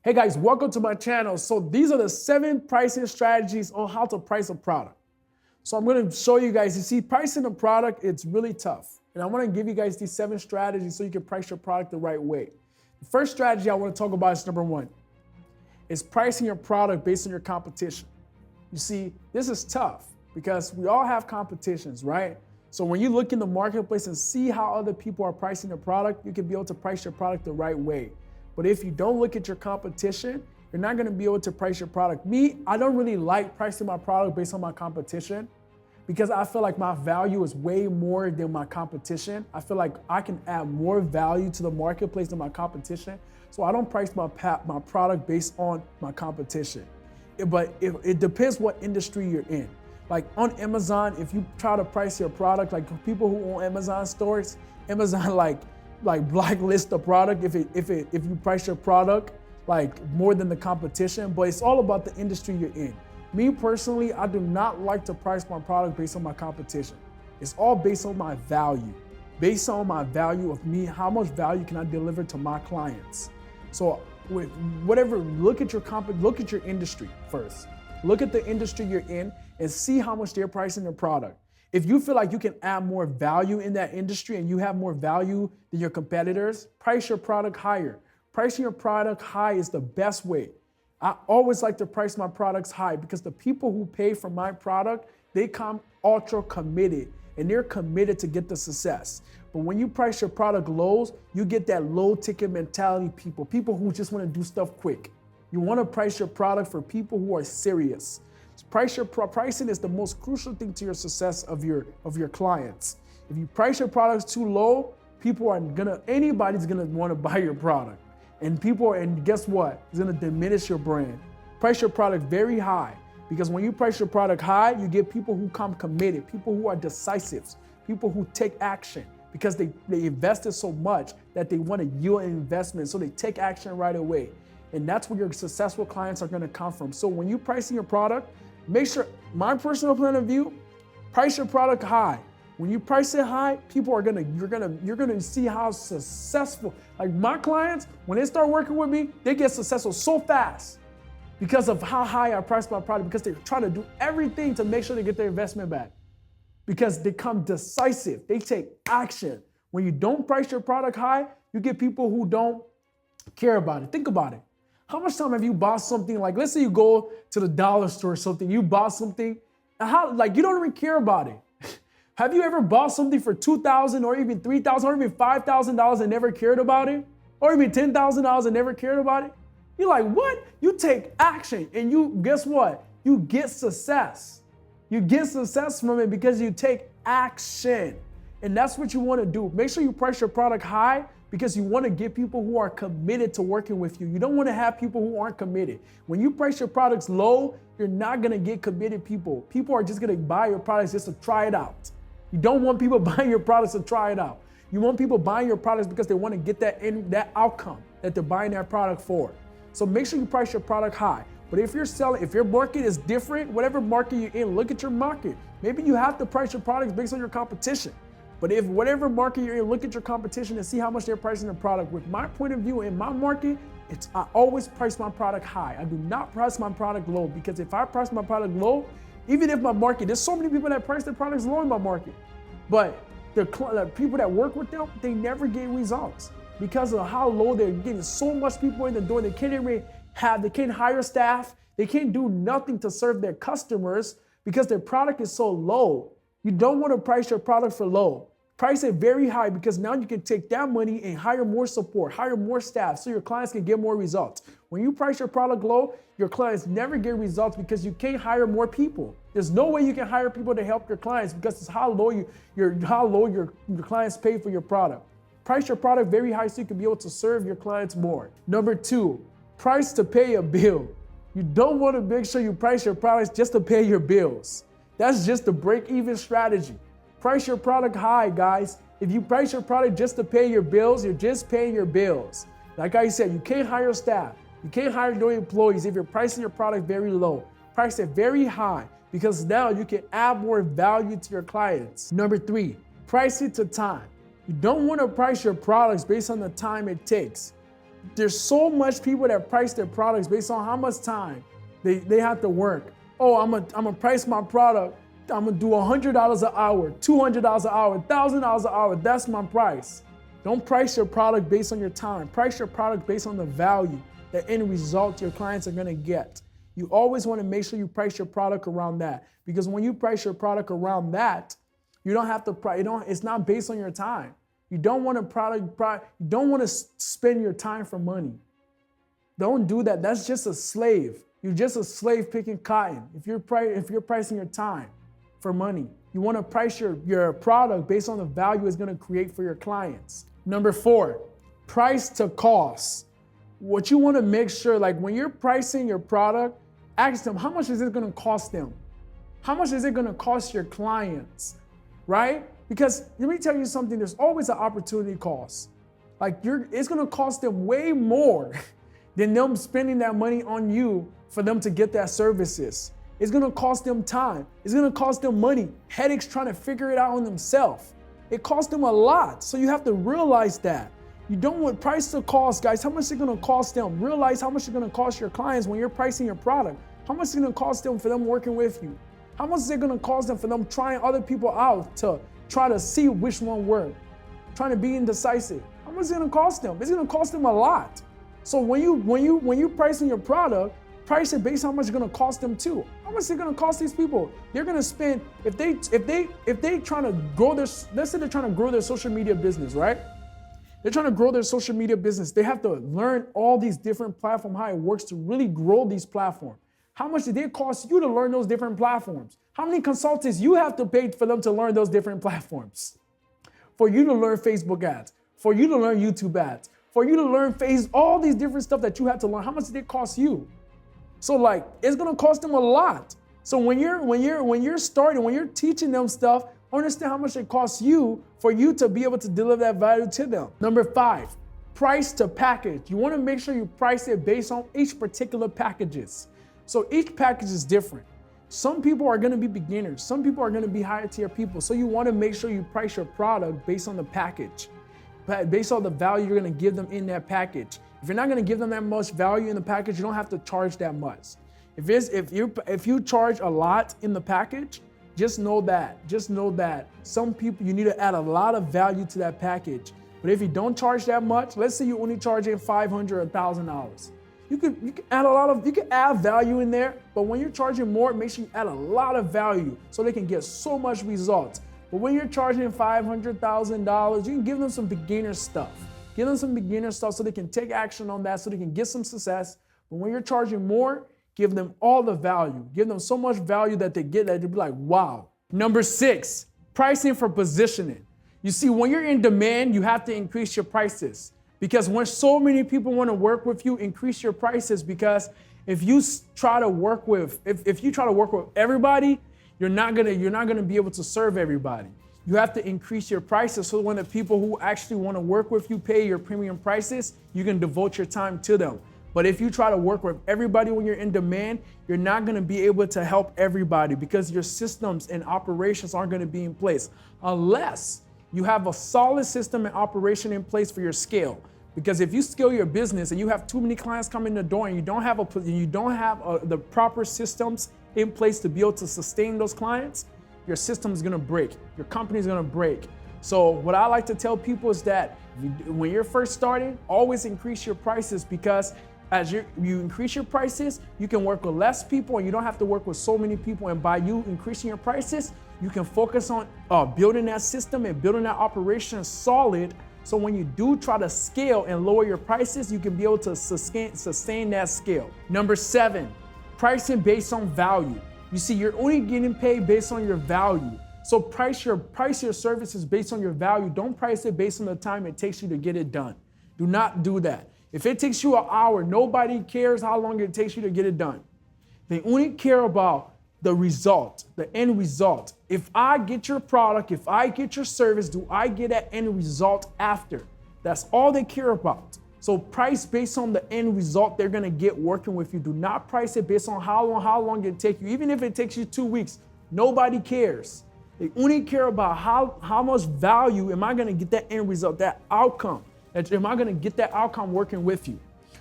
Hey guys, welcome to my channel. So these are the 7 pricing strategies on how to price a product. So I'm gonna show you guys, you see pricing a product, it's really tough. And I wanna give you guys these 7 strategies so you can price your product the right way. The first strategy I wanna talk about is number 1, is pricing your product based on your competition. You see, this is tough because we all have competitions, right? So when you look in the marketplace and see how other people are pricing their product, you can be able to price your product the right way. But if you don't look at your competition, you're not gonna be able to price your product. Me, I don't really like pricing my product based on my competition because I feel like my value is way more than my competition. I feel like I can add more value to the marketplace than my competition. So I don't price my product based on my competition. But it depends what industry you're in. Like on Amazon, if you try to price your product, like people who own Amazon stores, Amazon like blacklist the product if you price your product like more than the competition. But it's all about the industry you're in. Me personally, I do not like to price my product based on my competition. It's all based on my value. Based on my value of me, how much value can I deliver to my clients? So with whatever, look at your industry first. Look at the industry you're in and see how much they're pricing their product. If you feel like you can add more value in that industry and you have more value than your competitors, price your product higher. Pricing your product high is the best way. I always like to price my products high because the people who pay for my product, they come ultra committed and they're committed to get the success. But when you price your product lows, you get that low ticket mentality people who just want to do stuff quick. You want to price your product for people who are serious. Pricing is the most crucial thing to your success of your clients. If you price your products too low, anybody's gonna want to buy your product. And guess what? It's gonna diminish your brand. Price your product very high because when you price your product high, you get people who come committed, people who are decisive, people who take action because they invested so much that they want to yield an investment, so they take action right away. And that's where your successful clients are gonna come from. So when you're pricing your product, make sure, my personal point of view, price your product high. When you price it high, you're gonna see how successful, like my clients, when they start working with me, they get successful so fast because of how high I price my product, because they're trying to do everything to make sure they get their investment back. Because they come decisive, they take action. When you don't price your product high, you get people who don't care about it. Think about it. How much time have you bought something, like let's say you go to the dollar store or something, you bought something, and you don't even care about it. Have you ever bought something for $2,000 or even $3,000 or even $5,000 and never cared about it? Or even $10,000 and never cared about it? You're like, what? You take action and guess what? You get success. You get success from it because you take action. And that's what you want to do. Make sure you price your product high because you want to get people who are committed to working with you. You don't want to have people who aren't committed. When you price your products low, you're not going to get committed people. People are just going to buy your products just to try it out. You don't want people buying your products to try it out. You want people buying your products because they want to get that outcome that they're buying that product for. So make sure you price your product high. But if your market is different, whatever market you're in, look at your market. Maybe you have to price your products based on your competition. But if whatever market you're in, look at your competition and see how much they're pricing the product. With my point of view in my market, I always price my product high. I do not price my product low because if I price my product low, even if my market, there's so many people that price their products low in my market, but the people that work with them, they never get results because of how low they're getting. So much people in the door, they can't hire staff, they can't do nothing to serve their customers because their product is so low. You don't want to price your product for low. Price it very high because now you can take that money and hire more support, hire more staff so your clients can get more results. When you price your product low, your clients never get results because you can't hire more people. There's no way you can hire people to help your clients because it's how low your clients pay for your product. Price your product very high so you can be able to serve your clients more. Number 2, price to pay a bill. You don't want to make sure you price your products just to pay your bills. That's just the break-even strategy. Price your product high, guys. If you price your product just to pay your bills, you're just paying your bills. Like I said, you can't hire staff. You can't hire new employees if you're pricing your product very low. Price it very high because now you can add more value to your clients. Number 3, price it to time. You don't want to price your products based on the time it takes. There's so much people that price their products based on how much time they have to work. Oh, I'm gonna price my product. I'm gonna do $100 an hour, $200 an hour, $1,000 an hour. That's my price. Don't price your product based on your time. Price your product based on the value, the end result your clients are gonna get. You always wanna make sure you price your product around that, because when you price your product around that, you don't have to price. It's not based on your time. You don't want you don't want to spend your time for money. Don't do that. That's just a slave. You're just a slave picking cotton. If you're pricing your time for money, you want to price your product based on the value it's going to create for your clients. Number 4, price to cost. What you want to make sure, like when you're pricing your product, ask them, how much is it going to cost them? How much is it going to cost your clients, right? Because let me tell you something, there's always an opportunity cost. Like it's gonna cost them way more than them spending that money on you for them to get that services. It's gonna cost them time. It's gonna cost them money, headaches trying to figure it out on themselves. It costs them a lot, so you have to realize that. You don't want price to cost, guys. How much is it gonna cost them? Realize how much it's gonna cost your clients when you're pricing your product. How much is it gonna cost them for them working with you? How much is it gonna cost them for them trying other people out to try to see which one worked, trying to be indecisive? How much is it gonna cost them? It's gonna cost them a lot. So when you pricing your product, price it based on how much it's gonna cost them too. How much is it gonna cost these people? They're gonna spend, if they trying to grow their, let's say they're trying to grow their social media business, right? They're trying to grow their social media business. They have to learn all these different platforms, how it works to really grow these platforms. How much did it cost you to learn those different platforms? How many consultants you have to pay for them to learn those different platforms? For you to learn Facebook ads, for you to learn YouTube ads, for you to learn all these different stuff that you had to learn. How much did it cost you? So like, it's gonna cost them a lot. So when you're starting, when you're teaching them stuff, understand how much it costs you for you to be able to deliver that value to them. Number 5, price to package. You wanna make sure you price it based on each particular packages. So each package is different. Some people are gonna be beginners. Some people are gonna be higher tier people. So you wanna make sure you price your product based on the package, based on the value you're gonna give them in that package. If you're not gonna give them that much value in the package, you don't have to charge that much. If you charge a lot in the package, just know that some people, you need to add a lot of value to that package. But if you don't charge that much, let's say you only charge in $500 or $1,000. You can add value in there, but when you're charging more, make sure you add a lot of value so they can get so much results. But when you're charging $500,000, you can give them some beginner stuff. Give them some beginner stuff so they can take action on that, so they can get some success. But when you're charging more, give them all the value. Give them so much value that they get that they'll be like, wow. Number 6, pricing for positioning. You see, when you're in demand, you have to increase your prices. Because when so many people want to work with you, increase your prices, because if you try to work with everybody, you're not gonna be able to serve everybody. You have to increase your prices so when the people who actually want to work with you pay your premium prices, you can devote your time to them. But if you try to work with everybody when you're in demand, you're not gonna be able to help everybody because your systems and operations aren't gonna be in place unless you have a solid system and operation in place for your scale. Because if you scale your business and you have too many clients coming in the door and you don't have the proper systems in place to be able to sustain those clients, your system is gonna break. Your company is gonna break. So what I like to tell people is that when you're first starting, always increase your prices, because as you increase your prices, you can work with less people and you don't have to work with so many people. And by you increasing your prices, you can focus on building that system and building that operation solid. So when you do try to scale and lower your prices, you can be able to sustain that scale. Number 7, pricing based on value. You see, you're only getting paid based on your value. So price your services based on your value. Don't price it based on the time it takes you to get it done. Do not do that. If it takes you an hour, nobody cares how long it takes you to get it done. They only care about the result, the end result. If I get your product, if I get your service, do I get that end result after? That's all they care about. So price based on the end result they're gonna get working with you. Do not price it based on how long it takes you. Even if it takes you 2 weeks, nobody cares. They only care about how much value am I gonna get that end result, that outcome. Am I gonna get that outcome working with you?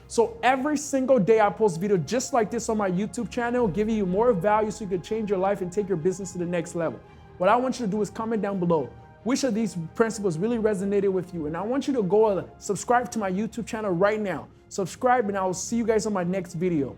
So every single day I post video just like this on my YouTube channel, giving you more value so you can change your life and take your business to the next level. What I want you to do is comment down below which of these principles really resonated with you. And I want you to go and subscribe to my YouTube channel right now. Subscribe and I will see you guys on my next video.